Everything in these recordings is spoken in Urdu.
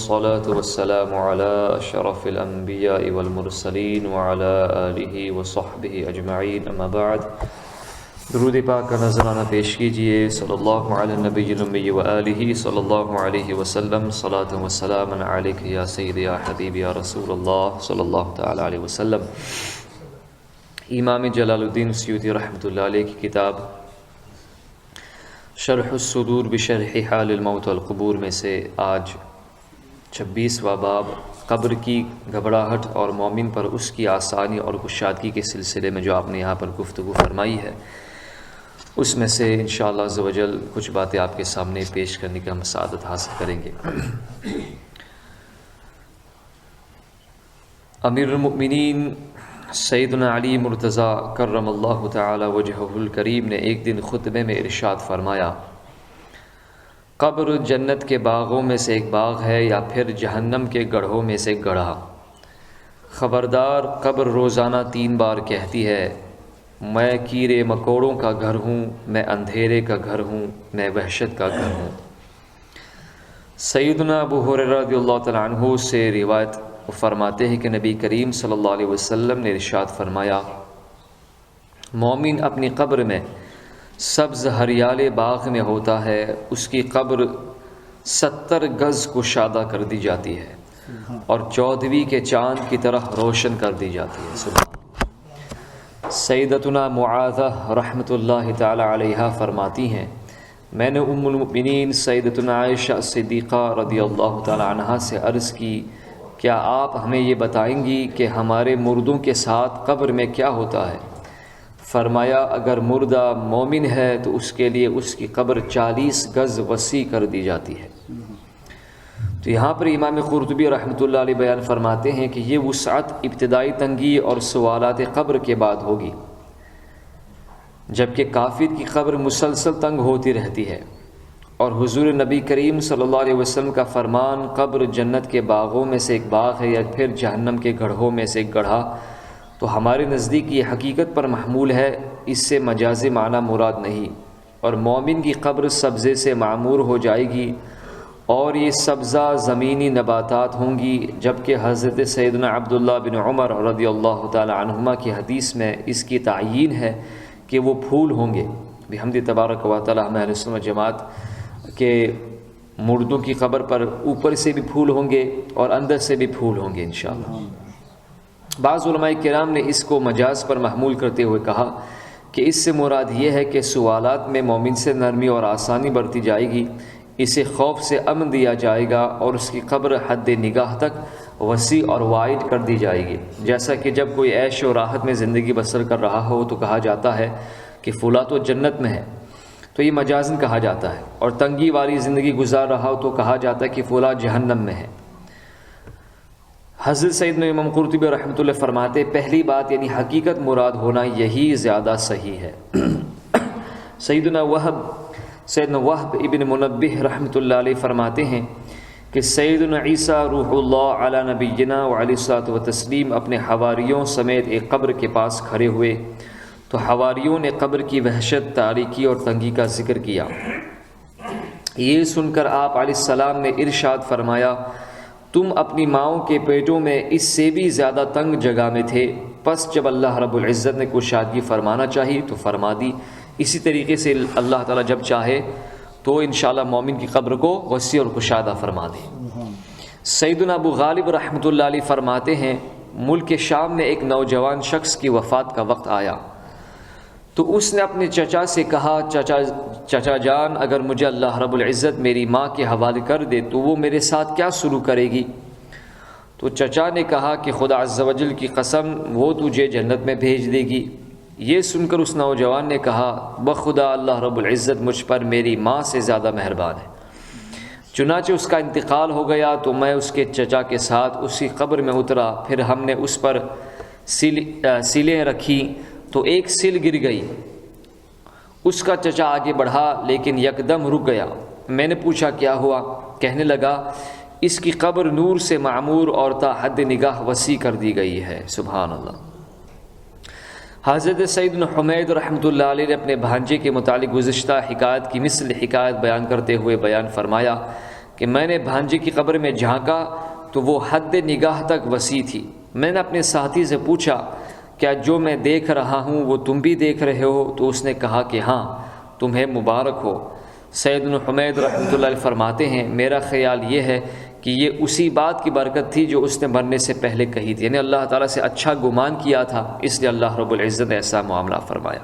والصلاة والسلام على أشرف الأنبياء والمرسلين وعلى آله وصحبه أجمعين أما بعد درود پاک کا نذرانہ پیش کیجئے صلی اللہ علی النبی الأمی وآلہ صلی اللہ علیہ وسلم صلاة و سلام علیک یا سید یا حبیب یا رسول اللہ صلی اللہ تعالی علیہ وسلم۔ امام جلال الدین سیوطی رحمۃ اللہ علیہ کی کتاب شرح الصدور بشرح حال الموت والقبور میں سے آج 26واں باب قبر کی گھبراہٹ اور مومن پر اس کی آسانی اور کشادگی کے سلسلے میں جو آپ نے یہاں پر گفتگو فرمائی ہے، اس میں سے انشاءاللہ عز و جل کچھ باتیں آپ کے سامنے پیش کرنے کی ہم سعادت حاصل کریں گے۔ امیر المؤمنین سیدنا علی مرتضیٰ کرم اللہ تعالی وجہہ الکریم نے ایک دن خطبے میں ارشاد فرمایا، قبر جنت کے باغوں میں سے ایک باغ ہے یا پھر جہنم کے گڑھوں میں سے گڑھا۔ خبردار، قبر روزانہ 3 بار کہتی ہے، میں کیڑے مکوڑوں کا گھر ہوں، میں اندھیرے کا گھر ہوں، میں وحشت کا گھر ہوں۔ سیدنا ابو ہریرہ رضی اللہ تعالیٰ عنہ سے روایت فرماتے ہیں کہ نبی کریم صلی اللہ علیہ وسلم نے ارشاد فرمایا، مومن اپنی قبر میں سبز ہریالے باغ میں ہوتا ہے، اس کی قبر 70 گز کشادہ کر دی جاتی ہے اور 14ویں کے چاند کی طرح روشن کر دی جاتی ہے۔ سبحان۔ سیدتنا معاذہ رحمۃ اللہ تعالی علیہا فرماتی ہیں، میں نے ام المؤمنین سیدتنا عائشہ صدیقہ رضی اللہ تعالی عنہا سے عرض کی، کیا آپ ہمیں یہ بتائیں گی کہ ہمارے مردوں کے ساتھ قبر میں کیا ہوتا ہے؟ فرمایا، اگر مردہ مومن ہے تو اس کے لیے اس کی قبر 40 گز وسیع کر دی جاتی ہے۔ تو یہاں پر امام قرطبی رحمۃ اللہ علیہ بیان فرماتے ہیں کہ یہ وسعت ابتدائی تنگی اور سوالات قبر کے بعد ہوگی، جبکہ کافر کی قبر مسلسل تنگ ہوتی رہتی ہے۔ اور حضور نبی کریم صلی اللہ علیہ وسلم کا فرمان، قبر جنت کے باغوں میں سے ایک باغ ہے یا پھر جہنم کے گڑھوں میں سے ایک گڑھا، تو ہمارے نزدیک یہ حقیقت پر محمول ہے، اس سے مجازی معنی مراد نہیں۔ اور مومن کی قبر سبزے سے معمور ہو جائے گی اور یہ سبزہ زمینی نباتات ہوں گی، جبکہ حضرت سیدنا عبداللہ بن عمر رضی اللہ تعالی عنہما کی حدیث میں اس کی تعیین ہے کہ وہ پھول ہوں گے۔ بحمد تبارک و تعالی ہم اہل سنت جماعت کہ مردوں کی قبر پر اوپر سے بھی پھول ہوں گے اور اندر سے بھی پھول ہوں گے انشاءاللہ۔ بعض علماء کرام نے اس کو مجاز پر محمول کرتے ہوئے کہا کہ اس سے مراد یہ ہے کہ سوالات میں مومن سے نرمی اور آسانی برتی جائے گی، اسے خوف سے امن دیا جائے گا اور اس کی قبر حد نگاہ تک وسیع اور وائڈ کر دی جائے گی۔ جیسا کہ جب کوئی عیش و راحت میں زندگی بسر کر رہا ہو تو کہا جاتا ہے کہ فلاں تو جنت میں ہے، تو یہ مجازن کہا جاتا ہے، اور تنگی والی زندگی گزار رہا ہو تو کہا جاتا ہے کہ فلاں جہنم میں ہے۔ حضرت سیدنا امام قرطبی رحمۃ اللہ فرماتے، پہلی بات یعنی حقیقت مراد ہونا یہی زیادہ صحیح ہے۔ سیدنا وہب ابن منبہ رحمۃ اللہ علیہ فرماتے ہیں کہ سیدنا عیسیٰ روح اللہ علی نبینا وعلیہ الصلوۃ والتسلیم اپنے حواریوں سمیت ایک قبر کے پاس کھڑے ہوئے تو حواریوں نے قبر کی وحشت، تاریکی اور تنگی کا ذکر کیا۔ یہ سن کر آپ علیہ السلام نے ارشاد فرمایا، تم اپنی ماؤں کے پیٹوں میں اس سے بھی زیادہ تنگ جگہ میں تھے، پس جب اللہ رب العزت نے کشادگی فرمانا چاہی تو فرما دی۔ اسی طریقے سے اللہ تعالیٰ جب چاہے تو انشاءاللہ مومن کی قبر کو وسیع اور کشادہ فرما دے۔ سیدنا ابو غالب رحمۃ اللہ علیہ فرماتے ہیں، ملک شام میں ایک نوجوان شخص کی وفات کا وقت آیا تو اس نے اپنے چچا سے کہا، چچا جان، اگر مجھے اللہ رب العزت میری ماں کے حوالے کر دے تو وہ میرے ساتھ کیا شروع کرے گی؟ تو چچا نے کہا کہ خدا عز و جل کی قسم، وہ تجھے جنت میں بھیج دے گی۔ یہ سن کر اس نوجوان نے کہا، بخدا اللہ رب العزت مجھ پر میری ماں سے زیادہ مہربان ہے۔ چنانچہ اس کا انتقال ہو گیا تو میں اس کے چچا کے ساتھ اسی قبر میں اترا، پھر ہم نے اس پر سیلیں رکھی تو ایک سل گر گئی۔ اس کا چچا آگے بڑھا لیکن یکدم رک گیا۔ میں نے پوچھا کیا ہوا؟ کہنے لگا، اس کی قبر نور سے معمور اور تا حد نگاہ وسیع کر دی گئی ہے۔ سبحان اللہ۔ حضرت سیدنا حمید رحمۃ اللہ علیہ نے اپنے بھانجے کے متعلق گزشتہ حکایت کی مثل حکایت بیان کرتے ہوئے بیان فرمایا کہ میں نے بھانجے کی قبر میں جھانکا تو وہ حد نگاہ تک وسیع تھی۔ میں نے اپنے ساتھی سے پوچھا کیا جو میں دیکھ رہا ہوں وہ تم بھی دیکھ رہے ہو؟ تو اس نے کہا کہ ہاں، تمہیں مبارک ہو۔ سیدنا حمید رحمۃ اللہ علیہ فرماتے ہیں میرا خیال یہ ہے کہ یہ اسی بات کی برکت تھی جو اس نے مرنے سے پہلے کہی تھی، یعنی اللہ تعالیٰ سے اچھا گمان کیا تھا، اس لیے اللہ رب العزت نے ایسا معاملہ فرمایا۔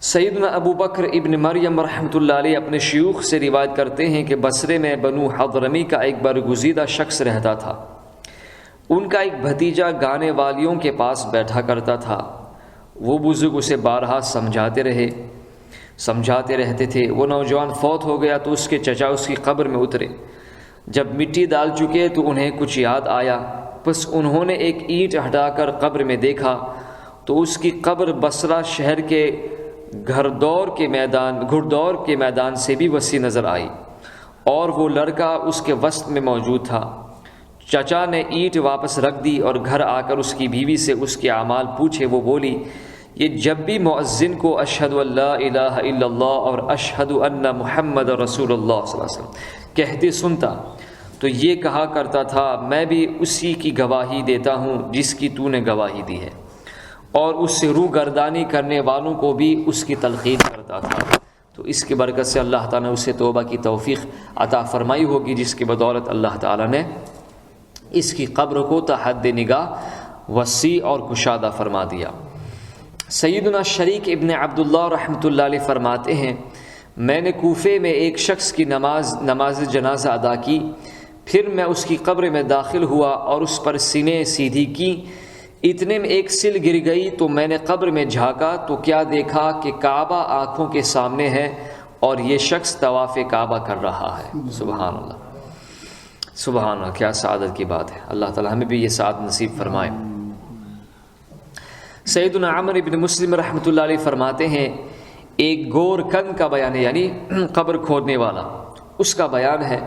سیدنا ابو بکر ابن مریم رحمۃ اللہ علیہ اپنے شیوخ سے روایت کرتے ہیں کہ بصرے میں بنو حضرمی کا ایک برگزیدہ شخص رہتا تھا۔ ان کا ایک بھتیجا گانے والیوں کے پاس بیٹھا کرتا تھا۔ وہ بزرگ اسے بارہا سمجھاتے رہتے تھے۔ وہ نوجوان فوت ہو گیا تو اس کے چچا اس کی قبر میں اترے۔ جب مٹی ڈال چکے تو انہیں کچھ یاد آیا، بس انہوں نے ایک اینٹ ہٹا کر قبر میں دیکھا تو اس کی قبر بصرہ شہر کے گھردور کے میدان سے بھی وسیع نظر آئی، اور وہ لڑکا اس کے وسط میں موجود تھا۔ چچا نے اینٹ واپس رکھ دی اور گھر آ کر اس کی بیوی سے اس کے اعمال پوچھے۔ وہ بولی یہ جب بھی مؤذن کو اشہد ان لا الہ الا اللہ اور اشہد ان محمد رسول اللہ صلی اللہ علیہ وسلم کہتے سنتا تو یہ کہا کرتا تھا میں بھی اسی کی گواہی دیتا ہوں جس کی تو نے گواہی دی ہے، اور اس سے روح گردانی کرنے والوں کو بھی اس کی تلقین کرتا تھا۔ تو اس کی برکت سے اللہ تعالیٰ نے اسے توبہ کی توفیق عطا فرمائی ہوگی، جس کی بدولت اللہ تعالیٰ نے اس کی قبر کو تحد نگاہ وسیع اور کشادہ فرما دیا۔ سیدنا شریک ابن عبداللہ رحمۃ اللہ علیہ فرماتے ہیں میں نے کوفے میں ایک شخص کی نماز جنازہ ادا کی، پھر میں اس کی قبر میں داخل ہوا اور اس پر سینے سیدھی کی۔ اتنے میں ایک سل گر گئی تو میں نے قبر میں جھانکا تو کیا دیکھا کہ کعبہ آنکھوں کے سامنے ہے اور یہ شخص طواف کعبہ کر رہا ہے۔ سبحان اللہ، سبحان اللہ، کیا سعادت کی بات ہے۔ اللہ تعالی ہمیں بھی یہ سعادت نصیب فرمائے۔ سیدنا عمر ابن مسلم رحمۃ اللہ علیہ فرماتے ہیں ایک گور کن کا بیان ہے، یعنی قبر کھودنے والا، اس کا بیان ہے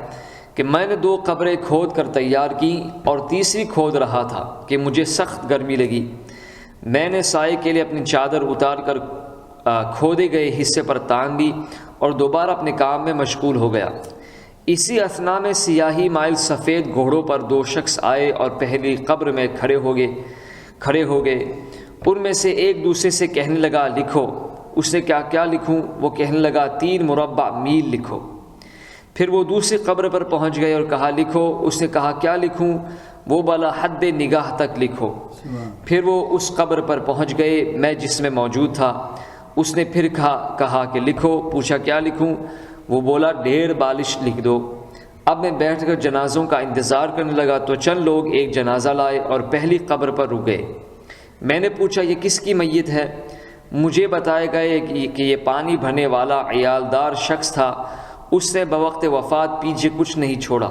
کہ میں نے 2 قبریں کھود کر تیار کی اور تیسری کھود رہا تھا کہ مجھے سخت گرمی لگی۔ میں نے سائے کے لیے اپنی چادر اتار کر کھودے گئے حصے پر تان دی اور دوبارہ اپنے کام میں مشغول ہو گیا۔ اسی اثنا میں سیاہی مائل سفید گھوڑوں پر 2 شخص آئے اور پہلی قبر میں کھڑے ہو گئے۔ ان میں سے ایک دوسرے سے کہنے لگا لکھو۔ اس نے کیا لکھوں؟ وہ کہنے لگا 3 مربع میل لکھو۔ پھر وہ دوسری قبر پر پہنچ گئے اور کہا لکھو۔ اس نے کہا کیا لکھوں؟ وہ بلا حد نگاہ تک لکھو۔ پھر وہ اس قبر پر پہنچ گئے میں جس میں موجود تھا۔ اس نے پھر کہا کہ لکھو۔ پوچھا کیا لکھوں؟ وہ بولا 1.5 بالش لکھ دو۔ اب میں بیٹھ کر جنازوں کا انتظار کرنے لگا تو چند لوگ ایک جنازہ لائے اور پہلی قبر پر رک گئے۔ میں نے پوچھا یہ کس کی میت ہے؟ مجھے بتایا گئے کہ یہ پانی بھرنے والا عیالدار شخص تھا، اس نے بوقت وفات پیچھے کچھ نہیں چھوڑا،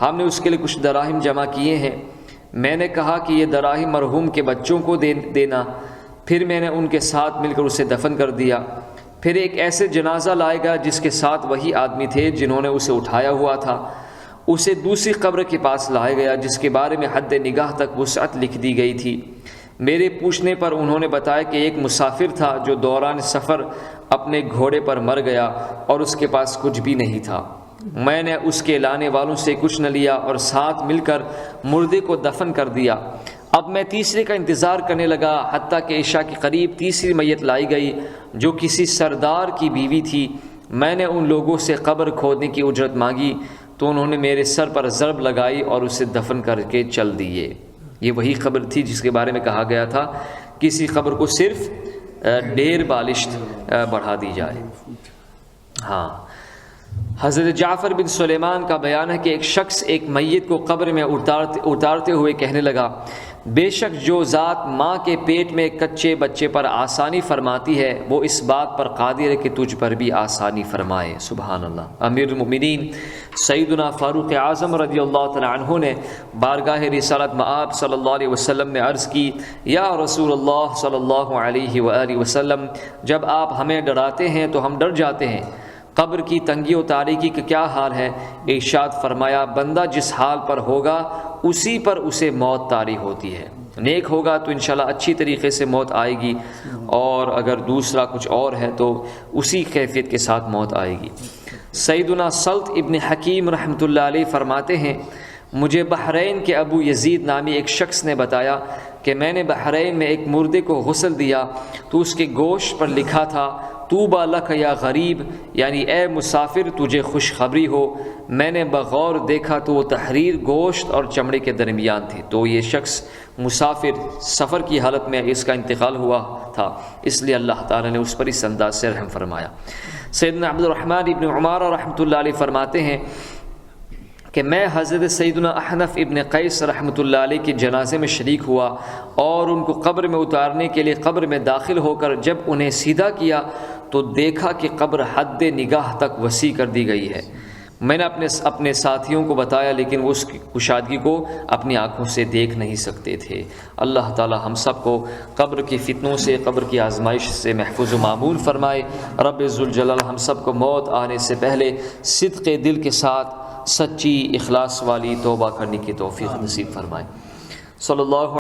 ہم نے اس کے لیے کچھ دراہم جمع کیے ہیں۔ میں نے کہا کہ یہ دراہم مرحوم کے بچوں کو دینا، پھر میں نے ان کے ساتھ مل کر اسے دفن کر دیا۔ پھر ایک ایسے جنازہ لائے گا جس کے ساتھ وہی آدمی تھے جنہوں نے اسے اٹھایا ہوا تھا، اسے دوسری قبر کے پاس لایا گیا جس کے بارے میں حد نگاہ تک وسعت لکھ دی گئی تھی۔ میرے پوچھنے پر انہوں نے بتایا کہ ایک مسافر تھا جو دوران سفر اپنے گھوڑے پر مر گیا اور اس کے پاس کچھ بھی نہیں تھا۔ میں نے اس کے لانے والوں سے کچھ نہ لیا اور ساتھ مل کر مردے کو دفن کر دیا۔ اب میں تیسرے کا انتظار کرنے لگا حتیٰ کہ عشاء کے قریب تیسری میت لائی گئی جو کسی سردار کی بیوی تھی۔ میں نے ان لوگوں سے قبر کھودنے کی اجرت مانگی تو انہوں نے میرے سر پر ضرب لگائی اور اسے دفن کر کے چل دیے۔ یہ وہی قبر تھی جس کے بارے میں کہا گیا تھا کسی قبر کو صرف 1.5 بالشت بڑھا دی جائے۔ ہاں، حضرت جعفر بن سلیمان کا بیان ہے کہ ایک شخص ایک میت کو قبر میں اتارتے ہوئے کہنے لگا بے شک جو ذات ماں کے پیٹ میں کچے بچے پر آسانی فرماتی ہے وہ اس بات پر قادر ہے کہ تجھ پر بھی آسانی فرمائے۔ سبحان اللہ۔ امیر المؤمنین سیدنا فاروق اعظم رضی اللہ تعالی عنہ نے بارگاہ رسالت مآب صلی اللہ علیہ وسلم نے عرض کی یا رسول اللہ صلی اللہ علیہ وآلہ وسلم جب آپ ہمیں ڈراتے ہیں تو ہم ڈر جاتے ہیں، قبر کی تنگی و تاریکی کا کیا حال ہے؟ ارشاد فرمایا بندہ جس حال پر ہوگا اسی پر اسے موت طاری ہوتی ہے، نیک ہوگا تو انشاءاللہ اچھی طریقے سے موت آئے گی، اور اگر دوسرا کچھ اور ہے تو اسی کیفیت کے ساتھ موت آئے گی۔ سیدنا سلط ابن حکیم رحمۃ اللہ علیہ فرماتے ہیں مجھے بحرین کے ابو یزید نامی ایک شخص نے بتایا کہ میں نے بحرین میں ایک مردے کو غسل دیا تو اس کے گوشت پر لکھا تھا طوبیٰ لک یا غریب، یعنی اے مسافر تجھے خوشخبری ہو۔ میں نے بغور دیکھا تو وہ تحریر گوشت اور چمڑے کے درمیان تھی، تو یہ شخص مسافر سفر کی حالت میں اس کا انتقال ہوا تھا، اس لیے اللہ تعالیٰ نے اس پر اس انداز سے رحم فرمایا۔ سیدنا عبد الرحمن ابن عمارہ رحمۃ اللہ علیہ فرماتے ہیں کہ میں حضرت سیدنا احنف ابن قیس رحمۃ اللہ علیہ کے جنازے میں شریک ہوا اور ان کو قبر میں اتارنے کے لیے قبر میں داخل ہو کر جب انہیں سیدھا کیا تو دیکھا کہ قبر حد نگاہ تک وسیع کر دی گئی ہے۔ میں نے اپنے ساتھیوں کو بتایا لیکن وہ اس کی کشادگی کو اپنی آنکھوں سے دیکھ نہیں سکتے تھے۔ اللہ تعالی ہم سب کو قبر کی فتنوں سے، قبر کی آزمائش سے محفوظ و معمول فرمائے۔ رب ذوالجلال ہم سب کو موت آنے سے پہلے صدق دل کے ساتھ سچی اخلاص والی توبہ کرنے کی توفیق نصیب فرمائے۔ صلی اللہ